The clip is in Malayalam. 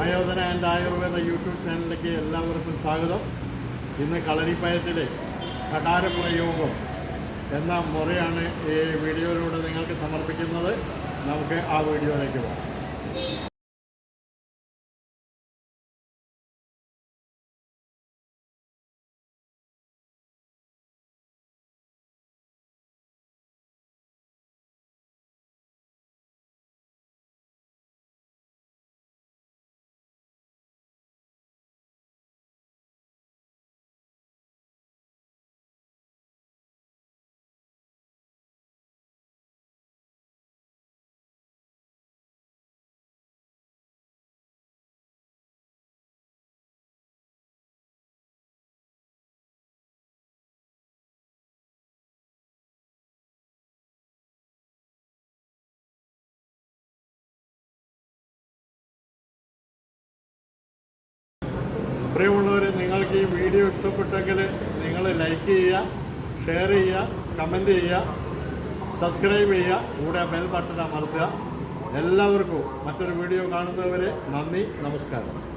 ആയോധന ആൻഡ് ആയുർവേദ യൂട്യൂബ് ചാനലിലേക്ക് എല്ലാവർക്കും സ്വാഗതം. ഇന്ന് കളരിപ്പയറ്റിലെ കടാരപ്രയോഗം എന്ന മുറയാണ് ഈ വീഡിയോയിലൂടെ നിങ്ങൾക്ക് സമർപ്പിക്കുന്നത്. നമുക്ക് ആ വീഡിയോയിലേക്ക് പോകാം. പ്രിയമുള്ളവർ, നിങ്ങൾക്ക് ഈ വീഡിയോ ഇഷ്ടപ്പെട്ടെങ്കിൽ നിങ്ങൾ ലൈക്ക് ചെയ്യുക, ഷെയർ ചെയ്യുക, കമൻറ്റ് ചെയ്യുക, സബ്സ്ക്രൈബ് ചെയ്യുക, കൂടെ ബെൽ ബട്ടൺ അമർത്തുക. എല്ലാവർക്കും മറ്റൊരു വീഡിയോ കാണുന്നവരെ നന്ദി, നമസ്കാരം.